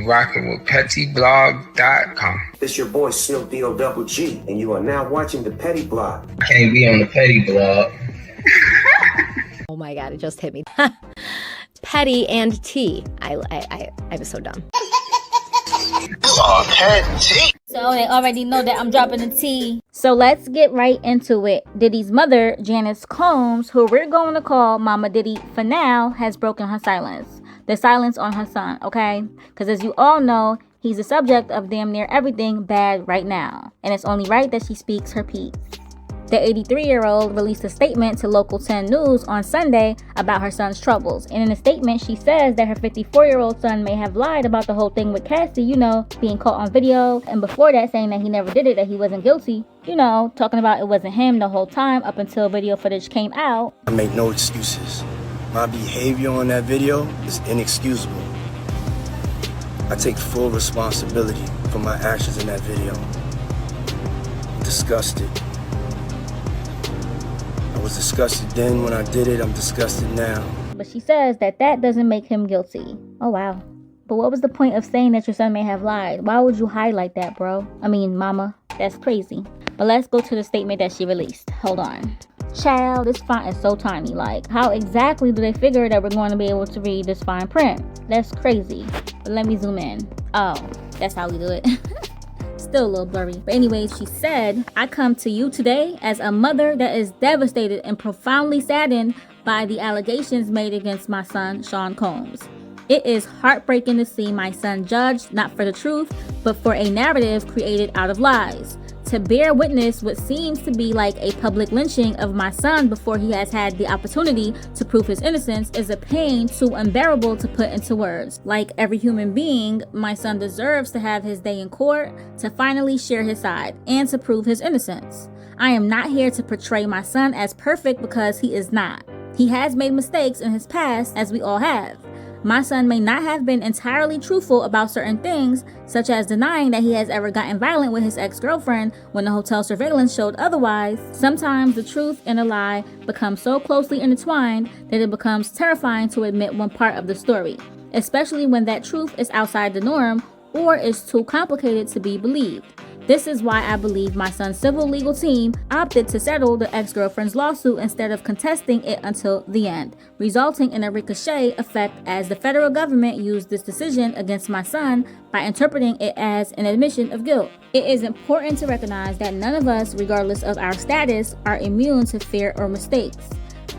Rocking with pettyblog.com. It's your boy Snoop D-O-double-G, and you are now watching the Petty Blog. I can't be on the Petty Blog. Oh my God, it just hit me. Petty and T. I was so dumb. Oh, Petty. So they already know that I'm dropping the T. So let's get right into it. Diddy's mother, Janice Combs, who we're going to call Mama Diddy for now, has broken her silence. The silence on her son, okay? Because as you all know, he's the subject of damn near everything bad right now. And it's only right that she speaks her piece. The 83-year-old released a statement to Local 10 News on Sunday about her son's troubles. And in a statement, she says that her 54-year-old son may have lied about the whole thing with Cassie, you know, being caught on video. And before that, saying that he never did it, that he wasn't guilty. You know, talking about it wasn't him the whole time up until video footage came out. I make no excuses. My behavior on that video is inexcusable. I take full responsibility for my actions in that video. I'm disgusted. I was disgusted then when I did it. I'm disgusted now. But she says that that doesn't make him guilty. Oh, wow. But what was the point of saying that your son may have lied? Why would you highlight that, bro? I mean, mama, that's crazy. But let's go to the statement that she released. Hold on. Child, this font is so tiny. Like, how exactly do they figure that we're going to be able to read this fine print? That's crazy. But let me zoom in. Oh, that's how we do it. Still a little blurry. But anyways, she said, I come to you today as a mother that is devastated and profoundly saddened by the allegations made against my son, Sean Combs. It is heartbreaking to see my son judged not for the truth, but for a narrative created out of lies. To bear witness what seems to be like a public lynching of my son before he has had the opportunity to prove his innocence is a pain too unbearable to put into words. Like every human being, my son deserves to have his day in court, to finally share his side, and to prove his innocence. I am not here to portray my son as perfect because he is not. He has made mistakes in his past, as we all have. My son may not have been entirely truthful about certain things, such as denying that he has ever gotten violent with his ex-girlfriend when the hotel surveillance showed otherwise. Sometimes the truth and a lie become so closely intertwined that it becomes terrifying to admit one part of the story, especially when that truth is outside the norm or is too complicated to be believed. This is why I believe my son's civil legal team opted to settle the ex-girlfriend's lawsuit instead of contesting it until the end, resulting in a ricochet effect as the federal government used this decision against my son by interpreting it as an admission of guilt. It is important to recognize that none of us, regardless of our status, are immune to fear or mistakes.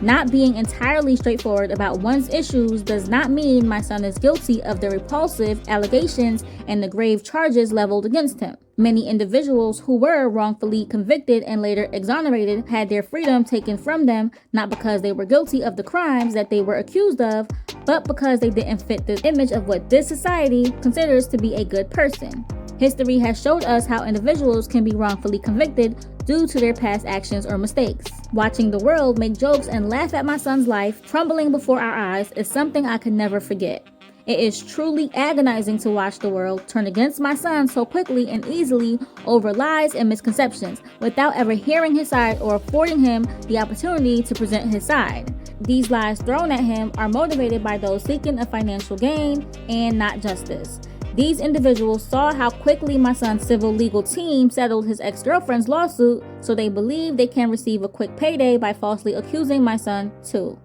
Not being entirely straightforward about one's issues does not mean my son is guilty of the repulsive allegations and the grave charges leveled against him. Many individuals who were wrongfully convicted and later exonerated had their freedom taken from them, not because they were guilty of the crimes that they were accused of, but because they didn't fit the image of what this society considers to be a good person. History has showed us how individuals can be wrongfully convicted due to their past actions or mistakes. Watching the world make jokes and laugh at my son's life crumbling before our eyes is something I can never forget. It is truly agonizing to watch the world turn against my son so quickly and easily over lies and misconceptions without ever hearing his side or affording him the opportunity to present his side. These lies thrown at him are motivated by those seeking a financial gain and not justice. These individuals saw how quickly my son's civil legal team settled his ex-girlfriend's lawsuit, so they believe they can receive a quick payday by falsely accusing my son too.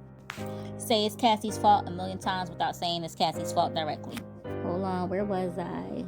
Say it's Cassie's fault a million times without saying it's Cassie's fault directly. Hold on, where was I?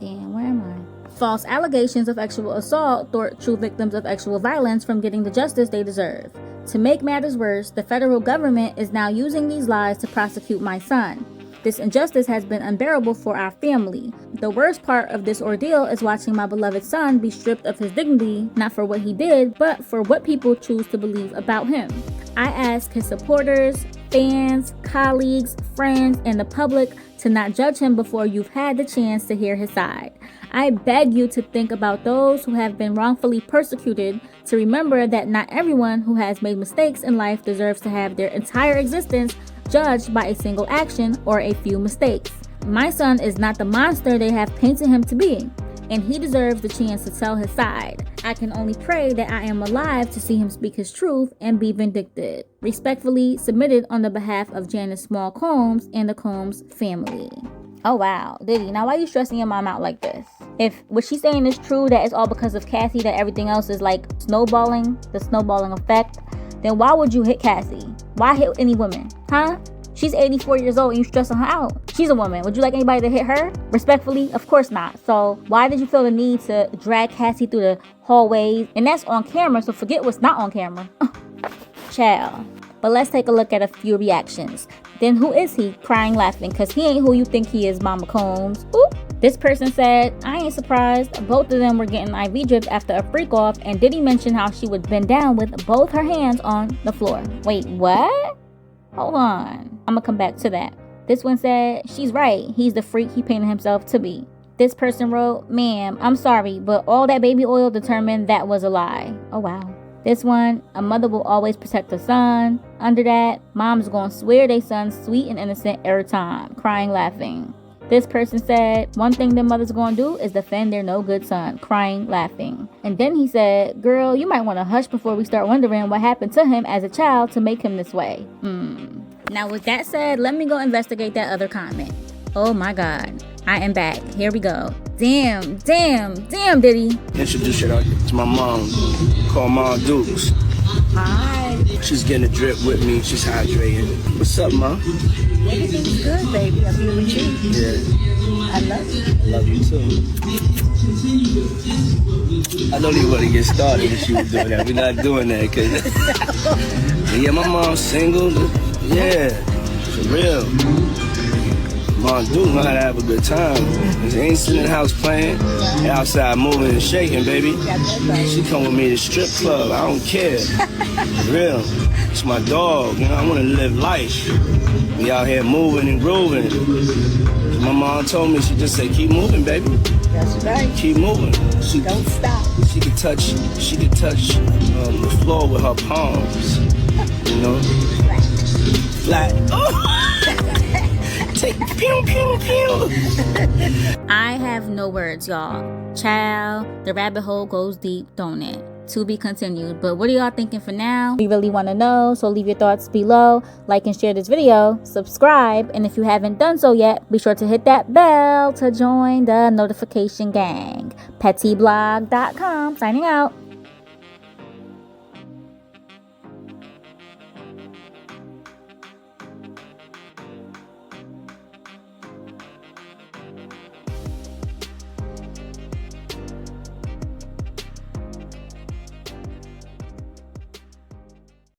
Damn, where am I? False allegations of sexual assault thwart true victims of sexual violence from getting the justice they deserve. To make matters worse, the federal government is now using these lies to prosecute my son. This injustice has been unbearable for our family. The worst part of this ordeal is watching my beloved son be stripped of his dignity, not for what he did, but for what people choose to believe about him. I ask his supporters, fans, colleagues, friends, and the public to not judge him before you've had the chance to hear his side. I beg you to think about those who have been wrongfully persecuted, to remember that not everyone who has made mistakes in life deserves to have their entire existence judged by a single action or a few mistakes. My son is not the monster they have painted him to be. and he deserves the chance to tell his side. I can only pray that I am alive to see him speak his truth and be vindicted. Respectfully submitted on the behalf of Janice Small Combs and the Combs family. Oh wow, Diddy, now why are you stressing your mom out like this? If what she's saying is true, that it's all because of Cassie, that everything else is like snowballing, the snowballing effect, then why would you hit Cassie? Why hit any woman? Huh? She's 84 years old and you stressing her out. She's a woman. Would you like anybody to hit her? Respectfully, of course not. So why did you feel the need to drag Cassie through the hallways? And that's on camera, so forget what's not on camera. Child. But let's take a look at a few reactions. Then who is he? Crying, laughing, because he ain't who you think he is, Mama Combs. Ooh. This person said, I ain't surprised. Both of them were getting IV drips after a freak off, and Diddy mentioned how she would bend down with both her hands on the floor. Wait, what? Hold on. I'm gonna come back to that. This one said, she's right. He's the freak he painted himself to be. This person wrote, ma'am, I'm sorry, but all that baby oil determined that was a lie. Oh, wow. This one, a mother will always protect her son. Under that, mom's gonna swear they son's sweet and innocent every time. Crying, laughing. This person said, one thing their mother's gonna do is defend their no good son. Crying, laughing. And then he said, girl, you might want to hush before we start wondering what happened to him as a child to make him this way. Now with that said, let me go investigate that other comment. Oh my God. I am back. Here we go. Damn, Diddy. Introduce her to my mom. Call Mom Dukes. Hi. She's getting a drip with me. She's hydrating. What's up, Mom? Everything's good, baby. I'm here with you. Yeah. I love you. I love you too. I don't even want to get started if she was doing that. We're not doing that, cause yeah, my mom's single. Yeah, for real. Mom Duke know how to have a good time. She ain't sitting in the house playing. They outside moving and shaking, baby. She come with me to strip club. I don't care. For real. It's my dog. You know, I want to live life. We out here moving and grooving. My mom told me, she just said, keep moving, baby. That's right. Keep moving. Don't stop. She could touch the floor with her palms. You know? Flat. Oh. Take pew, pew, pew. I have no words, y'all. Child, the rabbit hole goes deep, don't it? To be continued. But what are y'all thinking for now? We really want to know, so leave your thoughts below. Like and share this video. Subscribe. And if you haven't done so yet, be sure to hit that bell to join the notification gang. PettyBlog.com. Signing out.